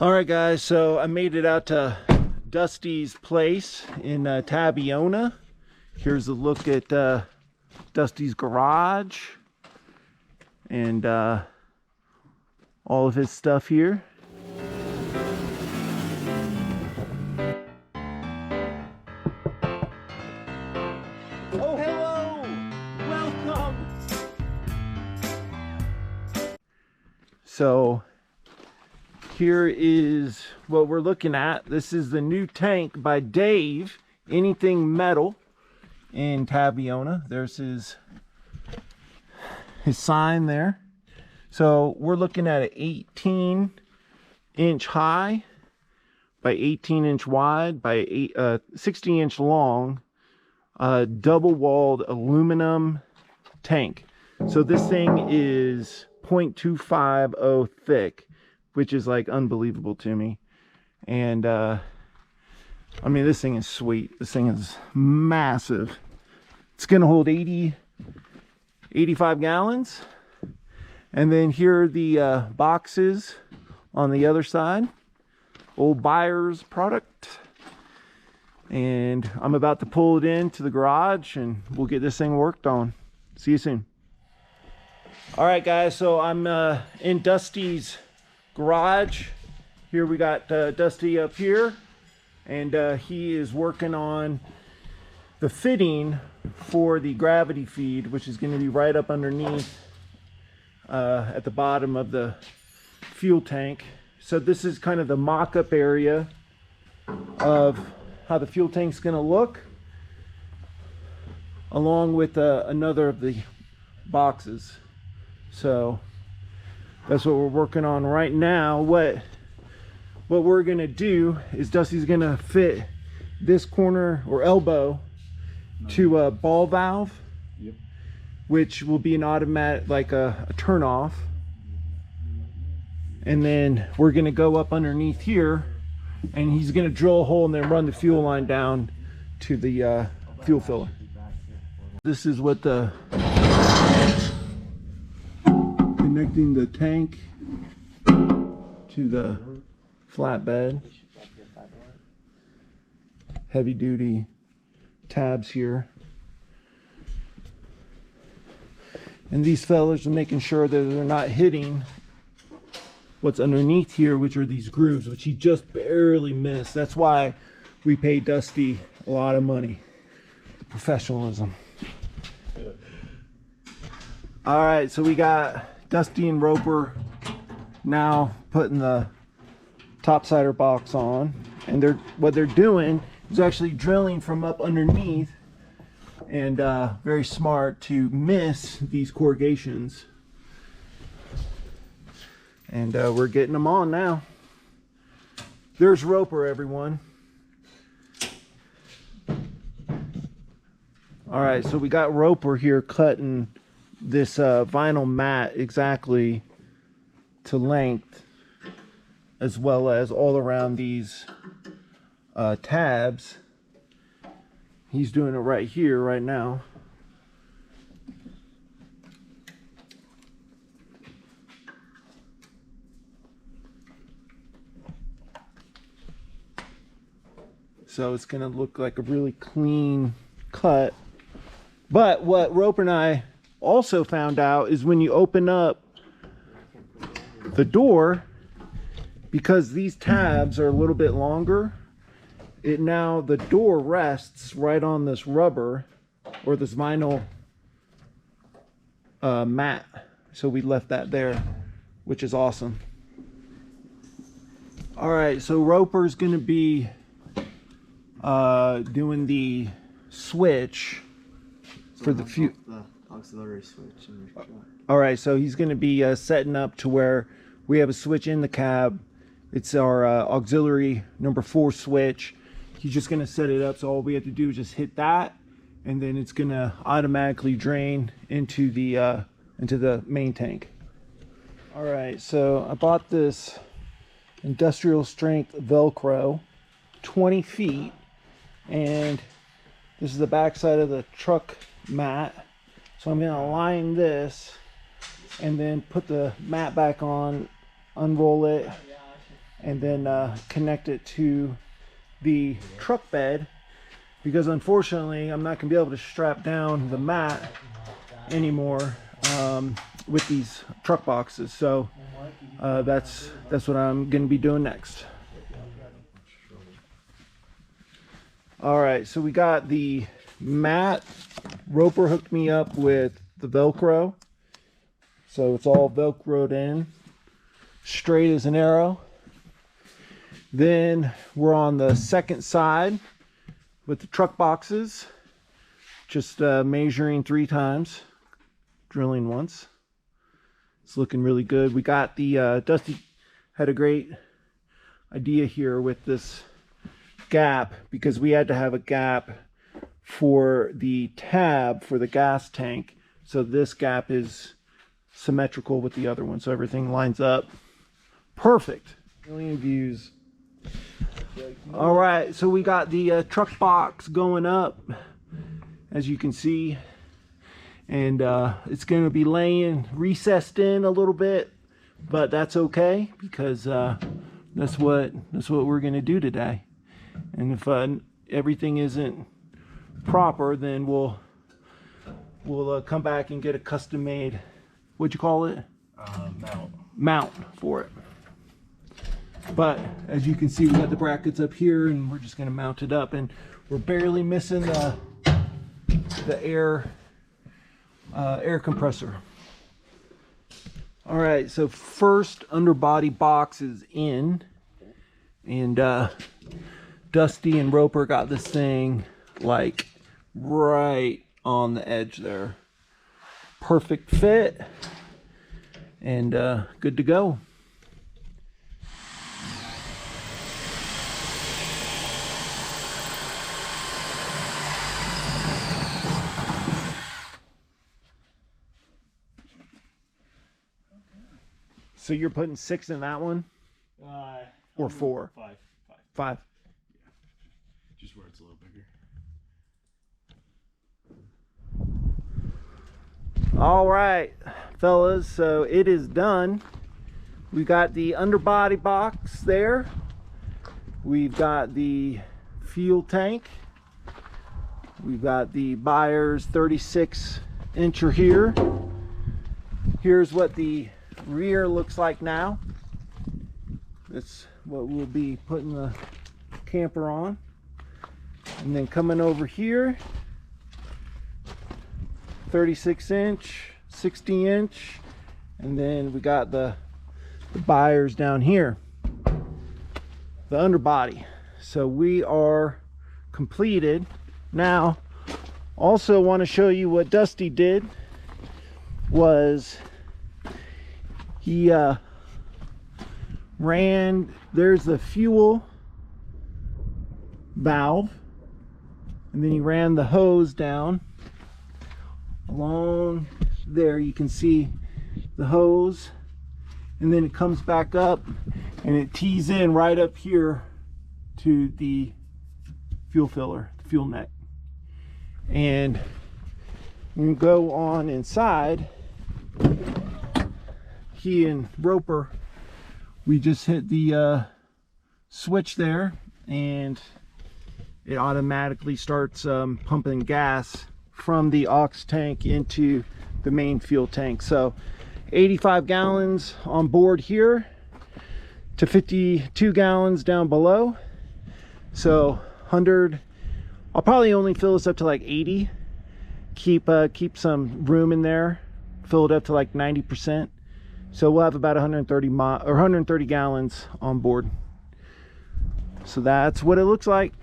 All right, guys, so I made it out to Dusty's place in Tabiona. Here's a look at Dusty's garage and all of his stuff here. Oh, hello! Welcome! So here is what we're looking at. This is the new tank by Dave, Anything Metal in Tabiona. There's his sign there. So we're looking at an 18-inch high by 18-inch wide by 60-inch long double-walled aluminum tank. So this thing is 0.250 thick, which is like unbelievable to me. And I mean, this thing is sweet. This thing is massive. It's gonna hold 85 gallons. And then here are the boxes on the other side. Old buyer's product. And I'm about to pull it into the garage and we'll get this thing worked on. See you soon. All right, guys, so I'm in Dusty's garage. Here we got Dusty up here, and he is working on the fitting for the gravity feed, which is going to be right up underneath at the bottom of the fuel tank. So this is kind of the mock-up area of how the fuel tank's going to look, along with another of the boxes. So that's what we're working on right now. What we're gonna do is Dusty's gonna fit this corner or elbow to a ball valve, which will be an automatic, like a turn off. And then we're gonna go up underneath here and he's gonna drill a hole and then run the fuel line down to the fuel filler. This is what the connecting the tank to the flatbed. Heavy duty tabs here. And these fellas are making sure that they're not hitting what's underneath here, which are these grooves, which he just barely missed. That's why we pay Dusty a lot of money. The professionalism. All right, so we got Dusty and Roper now putting the topsider box on, and what they're doing is actually drilling from up underneath, and very smart to miss these corrugations. And we're getting them on now. There's Roper, everyone. All right, so we got Roper here cutting this vinyl mat exactly to length, as well as all around these tabs. He's doing it right here right now. So it's gonna look like a really clean cut. But what Roper and I also found out is when you open up the door, because these tabs are a little bit longer, the door rests right on this rubber or this vinyl mat. So we left that there, which is awesome. All right, so Roper's gonna be doing the switch for the auxiliary switch in your shop. All right, so he's going to be setting up to where we have a switch in the cab. It's our auxiliary number 4 switch. He's just going to set it up, so all we have to do is just hit that, and then it's going to automatically drain into the main tank. All right, so I bought this industrial strength Velcro, 20 feet, and this is the back side of the truck mat. So I'm going to line this and then put the mat back on, unroll it, and then connect it to the truck bed, because unfortunately I'm not gonna be able to strap down the mat anymore with these truck boxes. So that's what I'm gonna be doing next. All right, so we got the mat. Roper hooked me up with the Velcro, so it's all Velcroed in, straight as an arrow. Then we're on the second side with the truck boxes, just measuring 3 times, drilling once. It's looking really good. We got the Dusty had a great idea here with this gap, because we had to have a gap for the tab for the gas tank, so this gap is symmetrical with the other one, so everything lines up perfect. Million views. All right, so we got the truck box going up, as you can see, and it's going to be laying recessed in a little bit, but that's okay, because that's what we're going to do today. And if everything isn't proper, then we'll come back and get a custom made, what'd you call it? Mount for it. But as you can see, we got the brackets up here, and we're just going to mount it up, and we're barely missing the air compressor. All right, so first underbody box is in, and Dusty and Roper got this thing like right on the edge there. Perfect fit, and good to go. So you're putting 6 in that one? Or 4? 5. 5. Yeah. Just where it's a little bigger. All right, fellas, so it is done. We got the underbody box there. We've got the fuel tank. We've got the buyer's 36-incher here. Here's what the rear looks like now. That's what we'll be putting the camper on. And then coming over here, 36-inch, 60-inch, and then we got the buyers down here, the underbody. So we are completed. Now, also want to show you what Dusty did was he ran, there's the fuel valve, and then he ran the hose down along there. You can see the hose, and then it comes back up and it tees in right up here to the fuel filler, the fuel neck. And when you go on inside, he and Roper, we just hit the switch there, and it automatically starts pumping gas from the aux tank into the main fuel tank. So 85 gallons on board here to 52 gallons down below. So 100, I'll probably only fill this up to like 80, keep some room in there, fill it up to like 90%. So we'll have about 130 gallons on board. So that's what it looks like.